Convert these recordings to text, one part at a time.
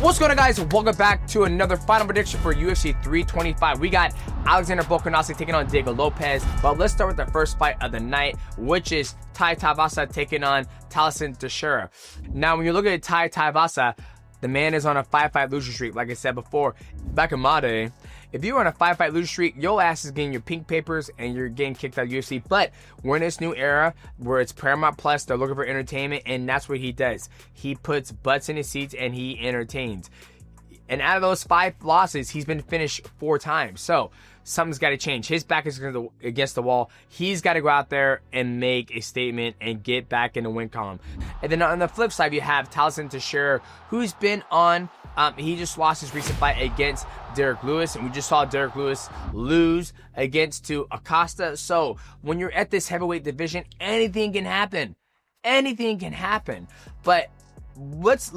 What's going on, guys? Welcome back to another final prediction for UFC 325. We got Alexander Volkanovski taking on Diego Lopes, but let's start with the first fight of the night, which is Tuivasa taking on Texeira. Now, when you look at Tuivasa, the man is on a 5-fight losing streak. Like I said before, back in my day, if you were on a 5-fight losing streak, your ass is getting your pink papers and you're getting kicked out of UFC. But we're in this new era where it's Paramount Plus, they're looking for entertainment, and that's what he does. He puts butts in his seats and he entertains. And out of those 5 losses, he's been finished 4 times. So something's got to change. His back is against the wall. He's got to go out there and make a statement and get back in the win column. And then on the flip side, you have Texeira, who's been on, he just lost his recent fight against Derek Lewis, and we just saw Derek Lewis lose against to Acosta. So when you're at this heavyweight division, anything can happen. Anything can happen. But let's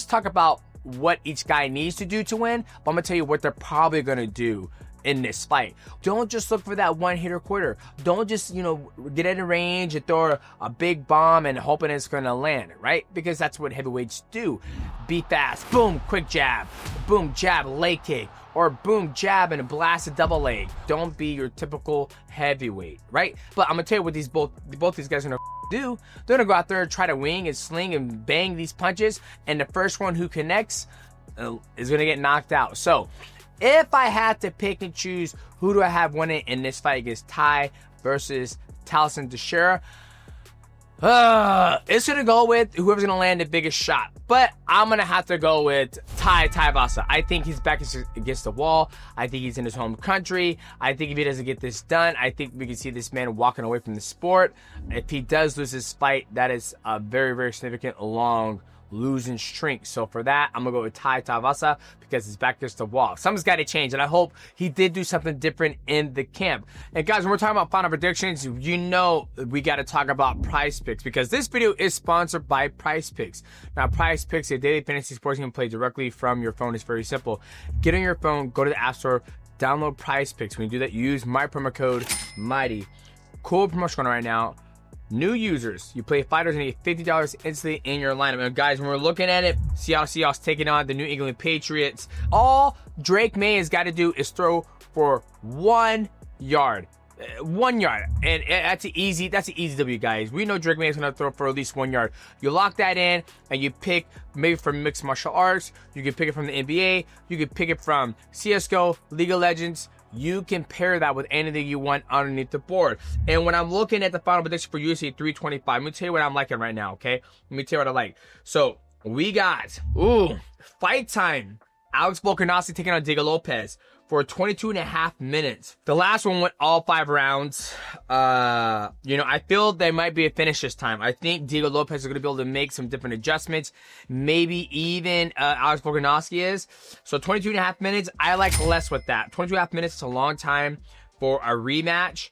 talk about what each guy needs to do to win. But I'm gonna tell you what they're probably gonna do in this fight. Don't just look for that one hitter quitter. Don't just, get in the range and throw a big bomb and hoping it's gonna land, right? Because that's what heavyweights do. Be fast, boom, quick jab, boom, jab, leg kick, or boom, jab and a blasted double leg. Don't be your typical heavyweight, right? But I'm gonna tell you what both these guys are gonna do. They're gonna go out there and try to wing and sling and bang these punches, and the first one who connects is gonna get knocked out. So if I had to pick and choose who do I have winning in this fight against Ty versus Texeira, it's going to go with whoever's going to land the biggest shot. But I'm going to have to go with Tuivasa. I think his back is against the wall. I think he's in his home country. I think if he doesn't get this done, I think we can see this man walking away from the sport. If he does lose this fight, that is a very, very significant long losing streak. So for that, I'm gonna go with Tuivasa because his back against the wall. Something's got to change, and I hope he did do something different in the camp. And guys, when we're talking about final predictions, we got to talk about PrizePicks because this video is sponsored by PrizePicks. Now, PrizePicks, a daily fantasy sports game play directly from your phone. It's very simple. Get on your phone, go to the App Store, download PrizePicks. When you do that, use my promo code MIGHTY. Cool promotion going on right now. New users, you play fighters and you get $50 instantly in your lineup. And guys, when we're looking at it, Seattle Seahawks taking on the New England Patriots. All Drake May has got to do is throw for 1 yard. 1 yard. And that's an easy W, guys. We know Drake May is going to throw for at least 1 yard. You lock that in and you pick maybe from mixed martial arts. You can pick it from the NBA. You can pick it from CSGO, League of Legends. You can pair that with anything you want underneath the board. And when I'm looking at the final prediction for UFC 325, let me tell you what I'm liking right now, okay? Let me tell you what I like. So we got, fight time. Alex Volkanovski taking on Diego Lopes for 22.5 minutes. The last one went all 5 rounds. I feel there might be a finish this time. I think Diego Lopes is going to be able to make some different adjustments. Maybe even Alex Volkanovski is. So 22.5 minutes, I like less with that. 22.5 minutes is a long time for a rematch.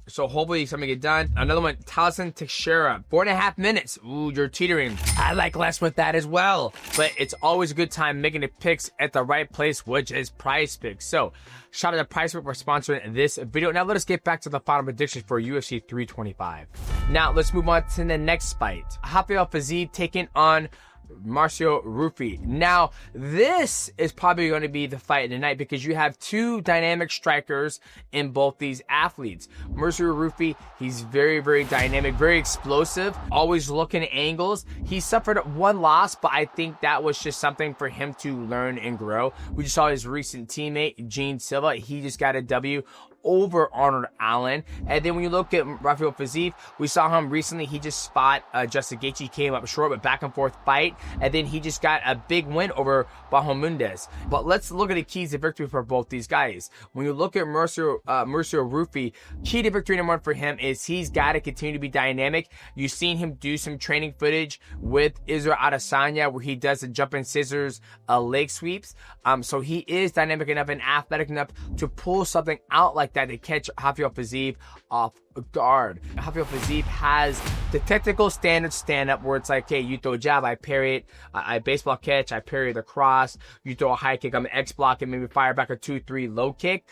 So hopefully something get done. Another one, Texeira, 4.5 minutes. Ooh, you're teetering. I like less with that as well. But it's always a good time making the picks at the right place, which is PrizePicks. So shout out to PrizePicks for sponsoring this video. Now let us get back to the final predictions for UFC 325. Now let's move on to the next fight. Fiziev taking on Marcio Ruffy. Now, this is probably going to be the fight of the night because you have 2 dynamic strikers in both these athletes. Marcio Ruffy, he's very, very dynamic, very explosive, always looking at angles. He suffered 1 loss, but I think that was just something for him to learn and grow. We just saw his recent teammate, Gene Silva. He just got a W over Arnold Allen. And then when you look at Rafael Fiziev, we saw him recently. He just fought Justin Gaethje, came up short, but back and forth fight. And then he just got a big win over Bahamundes. But let's look at the keys to victory for both these guys. When you look at Marcio Ruffy, key to victory number 1 for him is he's got to continue to be dynamic. You've seen him do some training footage with Israel Adesanya where he does the jumping scissors leg sweeps. So he is dynamic enough and athletic enough to pull something out like like that to catch Rafael Fiziev off guard. Rafael Fiziev has the technical standard stand-up where it's like, hey, you throw a jab, I parry it, I baseball catch, I parry the cross, you throw a high kick, I'm an X-block and maybe fire back a 2-3 low kick.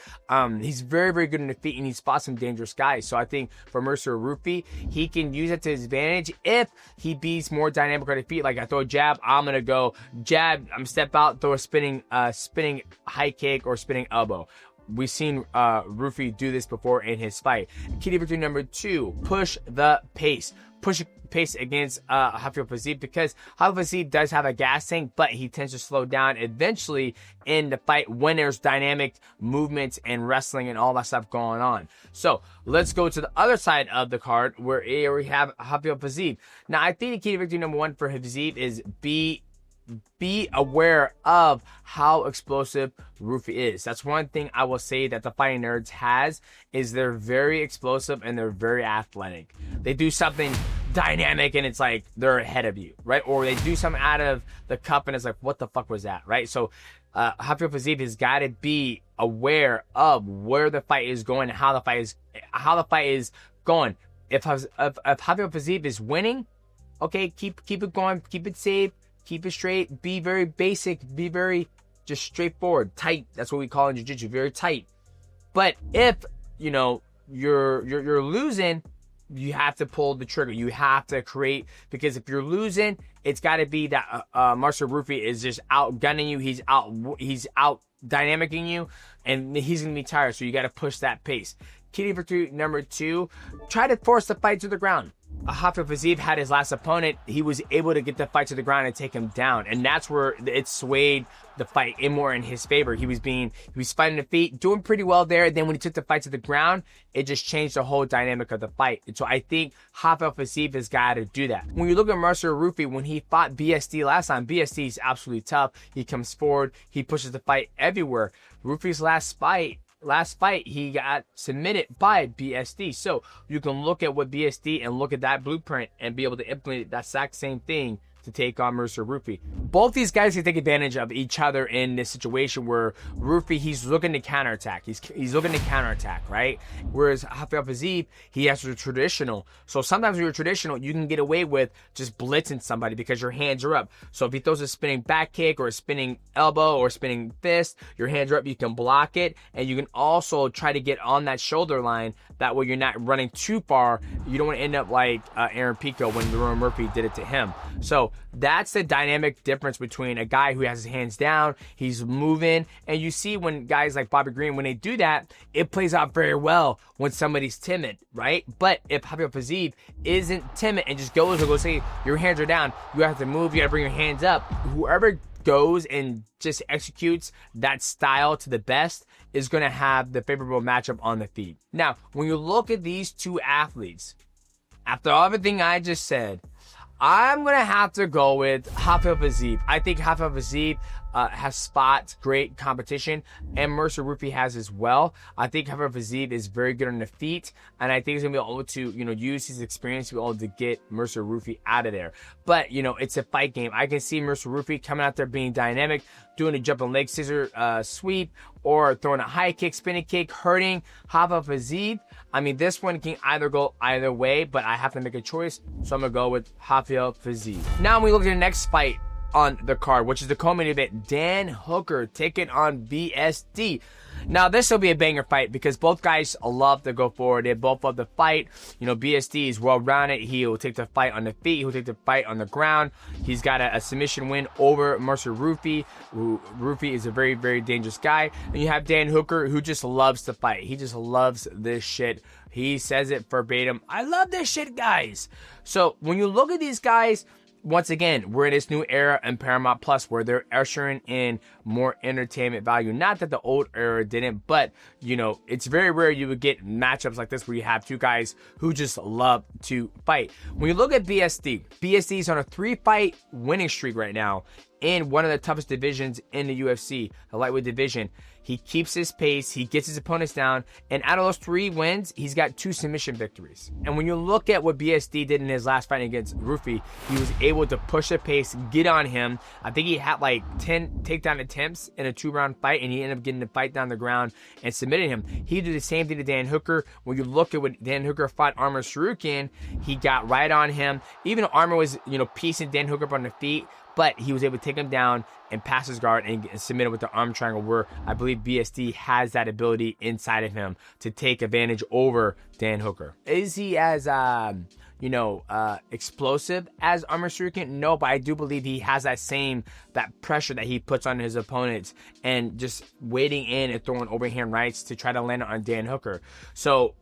He's very, very good in the feet, and he spots some dangerous guys. So I think for Mercer Ruffy, he can use it to his advantage if he beats more dynamic on the feet. Like I throw a jab, I'm gonna go jab, I'm step out, throw a spinning high kick or spinning elbow. We've seen Ruffy do this before in his fight. Key to victory number 2, push the pace. Push pace against Rafael Fiziev, because Rafael Fiziev does have a gas tank, but he tends to slow down eventually in the fight when there's dynamic movements and wrestling and all that stuff going on. So let's go to the other side of the card where we have Rafael Fiziev. Now I think the key to victory number 1 for Fiziev is be aware of how explosive Ruffy is. That's one thing I will say that the Fighting Nerds has, is they're very explosive and they're very athletic. They do something dynamic and it's like they're ahead of you, right? Or they do something out of the cup and it's like, what the fuck was that, right? So Rafael Fiziev has got to be aware of where the fight is going and how the fight is going. If Rafael Fiziev is winning, okay, keep it going, keep it safe, keep it straight, be very basic, be very just straightforward, tight. That's what we call in jiu-jitsu, very tight. But if, you know, you're losing, you have to pull the trigger. You have to create, because if you're losing, it's got to be that Marcel Ruffy is just outgunning you. He's out dynamicing you, and he's gonna be tired. So you got to push that pace. Key to victory number 2, try to force the fight to the ground. Rafael Fiziev had his last opponent. He was able to get the fight to the ground and take him down, and that's where it swayed the fight in more in his favor. He was fighting the feet, doing pretty well there. Then when he took the fight to the ground, it just changed the whole dynamic of the fight. And so I think Rafael Fiziev has got to do that. When you look at Marcel Ruffy, when he fought BSD last time, BSD is absolutely tough. He comes forward, he pushes the fight everywhere. Ruffy's last fight, he got submitted by BSD. So you can look at what BSD and look at that blueprint and be able to implement that exact same thing to take on Mercer Ruffy. Both these guys can take advantage of each other in this situation where Ruffy, he's looking to counterattack. He's looking to counterattack, right? Whereas Rafael Fiziev, he has the traditional. So sometimes when you're traditional, you can get away with just blitzing somebody because your hands are up. So if he throws a spinning back kick or a spinning elbow or spinning fist, your hands are up, you can block it. And you can also try to get on that shoulder line. That way you're not running too far. You don't want to end up like Aaron Pico when Lerone Murphy did it to him. So that's the dynamic difference between a guy who has his hands down, he's moving, and you see when guys like Bobby Green, when they do that, it plays out very well when somebody's timid, right? But if Rafael Fiziev isn't timid and just goes or go say your hands are down, you have to move, you got to bring your hands up. Whoever goes and just executes that style to the best is going to have the favorable matchup on the feet. Now, when you look at these two athletes, after everything I just said, I'm going to have to go with Rafael Fiziev. I think Rafael Fiziev has spot great competition, and Mercer Ruffy has as well. I think Rafael Fiziev is very good on the feet, and I think he's going to be able to, use his experience to be able to get Mercer Ruffy out of there. But, it's a fight game. I can see Mercer Ruffy coming out there being dynamic, doing a jumping leg scissor sweep, or throwing a high kick, spinning kick, hurting Rafael Fiziev. I mean, this one can either go either way, but I have to make a choice, so I'm going to go with Rafael Fiziev. Now we look at the next fight on the card, which is the co-main event, Dan Hooker taking on BSD. Now this will be a banger fight because both guys love to go forward. They both love to fight. BSD is well-rounded. He will take the fight on the feet. He'll take the fight on the ground. He's got a submission win over Mercer Ruffy. Ruffy is a very, very dangerous guy. And you have Dan Hooker, who just loves to fight. He just loves this shit. He says it verbatim. I love this shit, guys. So when you look at these guys, once again, we're in this new era in Paramount Plus where they're ushering in more entertainment value. Not that the old era didn't, but, it's very rare you would get matchups like this where you have two guys who just love to fight. When you look at BSD is on a 3-fight winning streak right now. in one of the toughest divisions in the UFC, the lightweight division. He keeps his pace, he gets his opponents down, and out of those 3 wins, he's got 2 submission victories. And when you look at what BSD did in his last fight against Ruffy, he was able to push the pace, get on him. I think he had like 10 takedown attempts in a 2-round fight, and he ended up getting the fight down the ground and submitted him. He did the same thing to Dan Hooker. When you look at what Dan Hooker fought Arman Tsarukyan, he got right on him. Even though Arman was, piecing Dan Hooker up on the feet, but he was able to take him down and pass his guard and submit him with the arm triangle, where I believe BSD has that ability inside of him to take advantage over Dan Hooker. Is he as, explosive as Arman Tsarukyan? No, but I do believe he has that pressure that he puts on his opponents and just waiting in and throwing overhand rights to try to land on Dan Hooker. So,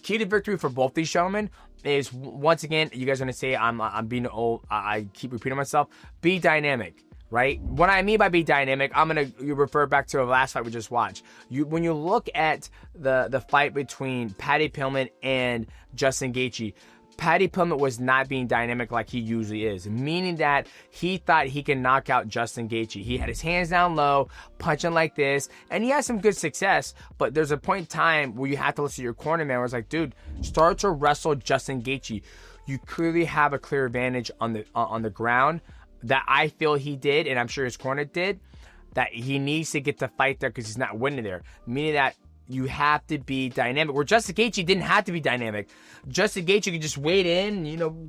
key to victory for both these gentlemen is, once again, you guys are going to say I'm being old, I keep repeating myself, be dynamic, right? What I mean by be dynamic, I'm going to refer back to the last fight we just watched. When you look at the fight between Paddy Pillman and Justin Gaethje, Paddy Pillman was not being dynamic like he usually is, meaning that he thought he can knock out Justin Gaethje. He had his hands down low, punching like this, and he had some good success, but there's a point in time where you have to listen to your corner man where it's like, dude, start to wrestle Justin Gaethje. You clearly have a clear advantage on the ground that I feel he did, and I'm sure his corner did, that he needs to get the fight there because he's not winning there, meaning that you have to be dynamic. Where Justin Gaethje didn't have to be dynamic. Justin Gaethje could just wait in,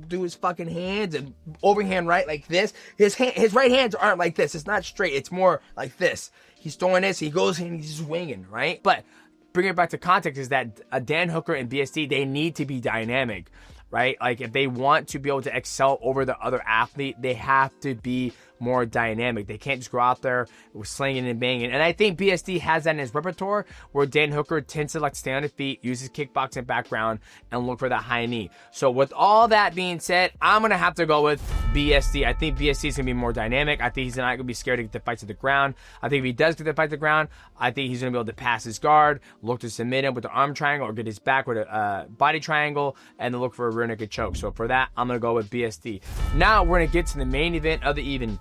do his fucking hands and overhand right like this. His right hands aren't like this. It's not straight. It's more like this. He's throwing this. He goes in. He's just winging, right? But bringing it back to context is that Dan Hooker and BSD, they need to be dynamic, right? Like, if they want to be able to excel over the other athlete, they have to be more dynamic. They can't just go out there with slinging and banging. And I think BSD has that in his repertoire, where Dan Hooker tends to like stay on his feet, use his kickboxing background, and look for that high knee. So with all that being said, I'm going to have to go with BSD. I think BSD is going to be more dynamic. I think he's not going to be scared to get the fight to the ground. I think if he does get the fight to the ground, I think he's going to be able to pass his guard, look to submit him with the arm triangle, or get his back with a body triangle, and then look for a rear naked choke. So for that, I'm going to go with BSD. Now we're going to get to the main event of the evening.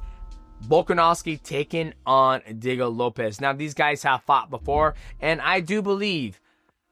Volkanovski taking on Diego Lopes. Now, these guys have fought before, and I do believe,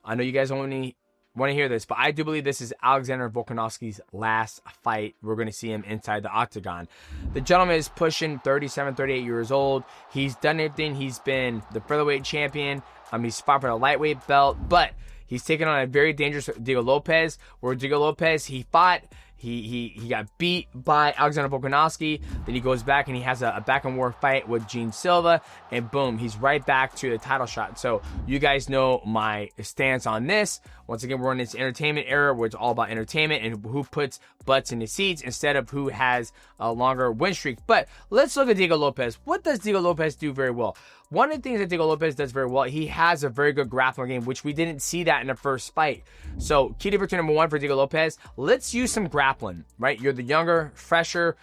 I know you guys only want to hear this, but I do believe this is Alexander Volkanovski's last fight. We're going to see him inside the octagon. The gentleman is pushing 37, 38 years old. He's done everything. He's been the featherweight champion. He's fought for the lightweight belt, but he's taken on a very dangerous Diego Lopes, where Diego Lopes, he fought, he got beat by Alexander Volkanovski. Then he goes back and he has a back and forth fight with Gene Silva, and boom, he's right back to the title shot. So you guys know my stance on this. Once again, we're in this entertainment era where it's all about entertainment and who puts butts in the seats instead of who has a longer win streak. But let's look at Diego Lopes. What does Diego Lopes do very well? One of the things that Diego Lopes does very well, he has a very good grappling game, which we didn't see that in the first fight. So key to victory number 1 for Diego Lopes, let's use some grappling, right? You're the younger, fresher,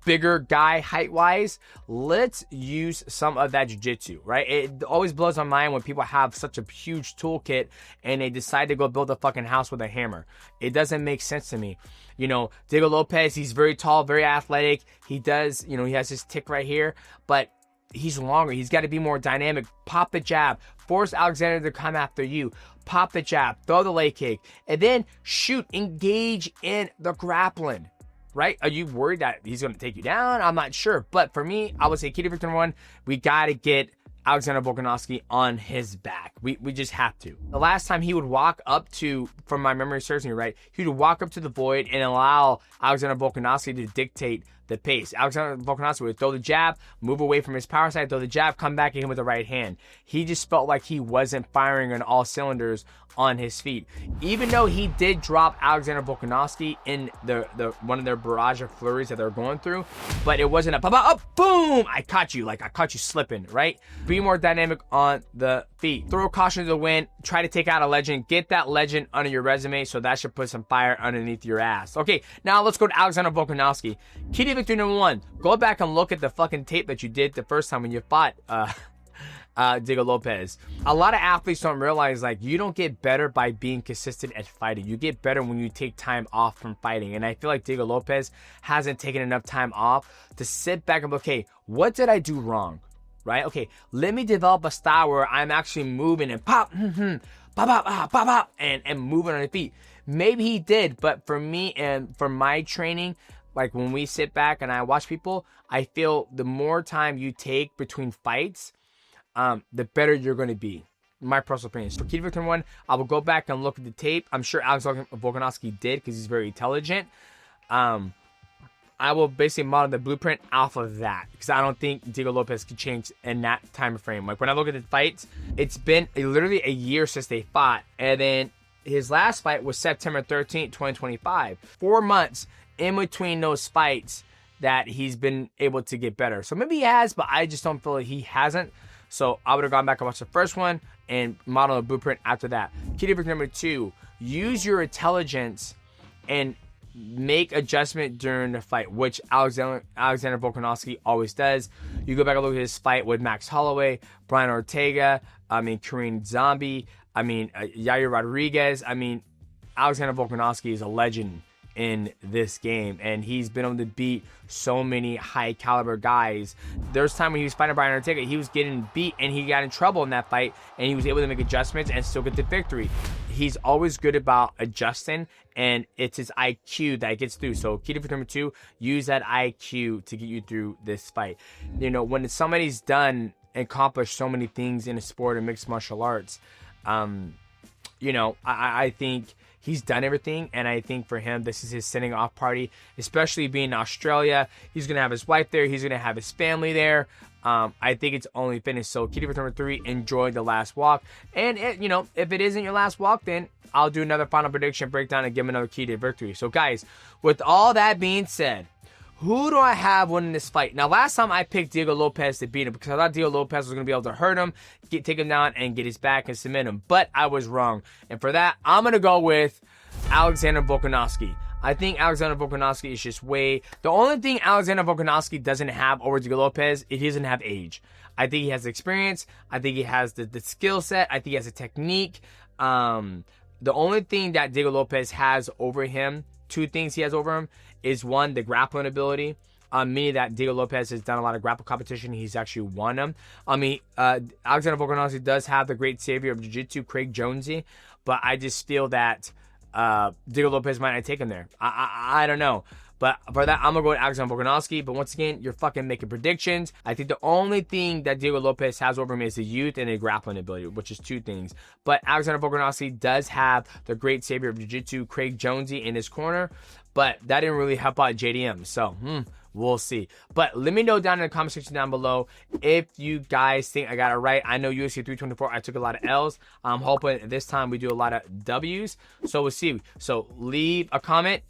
bigger guy height-wise. Let's use some of that jiu-jitsu, right? It always blows my mind when people have such a huge toolkit and they decide to go build a fucking house with a hammer. It doesn't make sense to me. Diego Lopes, he's very tall, very athletic. He does, he has his tick right here, but he's longer. He's got to be more dynamic. Pop the jab. Force Alexander to come after you. Pop the jab. Throw the leg kick. And then shoot. Engage in the grappling. Right? Are you worried that he's going to take you down? I'm not sure. But for me, I would say key to victory number 1, we got to get Alexander Volkanovski on his back. We just have to. The last time he would walk up to, from my memory serves me right, he would walk up to the void and allow Alexander Volkanovski to dictate the pace. Alexander Volkanovski would throw the jab, move away from his power side, throw the jab, come back at him with the right hand. He just felt like he wasn't firing on all cylinders on his feet. Even though he did drop Alexander Volkanovski in the one of their barrage of flurries that they're going through, but it wasn't a boom, I caught you slipping, right? Be more dynamic on the feet. Throw caution to the wind, try to take out a legend, get that legend under your resume, so that should put some fire underneath your ass. Okay, now let's go to Alexander Volkanovski. Key to victory number 1, go back and look at the fucking tape that you did the first time when you fought Diego Lopes. A lot of athletes don't realize, like, you don't get better by being consistent at fighting. You get better when you take time off from fighting. And I feel like Diego Lopes hasn't taken enough time off to sit back and be, okay, what did I do wrong? Right? Okay, let me develop a style where I'm actually moving and pop, pop, and moving on the feet. Maybe he did, but for me and for my training, like when we sit back and I watch people, I feel the more time you take between fights, the better you're going to be. My personal opinion. For Key to Victory 1, I will go back and look at the tape. I'm sure Alexander Volkanovski did because he's very intelligent. I will basically model the blueprint off of that because I don't think Diego Lopes could change in that time frame. Like when I look at the fights, it's been literally a year since they fought. And then his last fight was September 13th, 2025. 4 months in between those fights that he's been able to get better. So maybe he has, but I just don't feel like he hasn't. So I would have gone back and watched the first one and model a blueprint after that. Key to Victory number 2, use your intelligence and make adjustment during the fight, which Alexander Volkanovski always does. You go back and look at his fight with Max Holloway, Brian Ortega, Korean Zombie, Yair Rodriguez. Alexander Volkanovski is a legend in this game, and he's been able to beat so many high caliber guys. There's time when he was fighting Brian Ortega, he was getting beat and he got in trouble in that fight, and he was able to make adjustments and still get the victory. He's always good about adjusting, and it's his IQ that gets through. So key to victory number 2, use that IQ to get you through this fight. You know, when somebody's done and accomplished so many things in a sport of mixed martial arts, I think he's done everything, and I think for him, this is his sending off party, especially being in Australia. He's going to have his wife there. He's going to have his family there. I think it's only finished. So key to number 3, enjoy the last walk. And, if it isn't your last walk, then I'll do another final prediction breakdown and give him another key to victory. So, guys, with all that being said, who do I have winning this fight? Now, last time I picked Diego Lopes to beat him because I thought Diego Lopes was going to be able to hurt him, take him down, and get his back and submit him. But I was wrong. And for that, I'm going to go with Alexander Volkanovski. I think Alexander Volkanovski is just way... The only thing Alexander Volkanovski doesn't have over Diego Lopes, he doesn't have age. I think he has experience. I think he has the skill set. I think he has a technique. The only thing that Diego Lopes has over him, 2 things he has over him, is 1, the grappling ability. Meaning that Diego Lopes has done a lot of grapple competition. He's actually won them. Alexander Volkanovski does have the great savior of jiu-jitsu, Craig Jonesy. But I just feel that Diego Lopes might not take him there. I don't know. But for that, I'm going to go with Alexander Volkanovski. But once again, you're fucking making predictions. I think the only thing that Diego Lopes has over him is the youth and the grappling ability, which is 2 things. But Alexander Volkanovski does have the great savior of jiu-jitsu, Craig Jonesy, in his corner. But that didn't really help out JDM. So, we'll see. But let me know down in the comment section down below if you guys think I got it right. I know UFC 324, I took a lot of L's. I'm hoping this time we do a lot of W's. So we'll see. So leave a comment,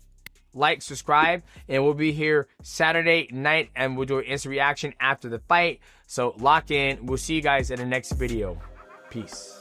like, subscribe, and we'll be here Saturday night, and we'll do an instant reaction after the fight. So lock in. We'll see you guys in the next video. Peace.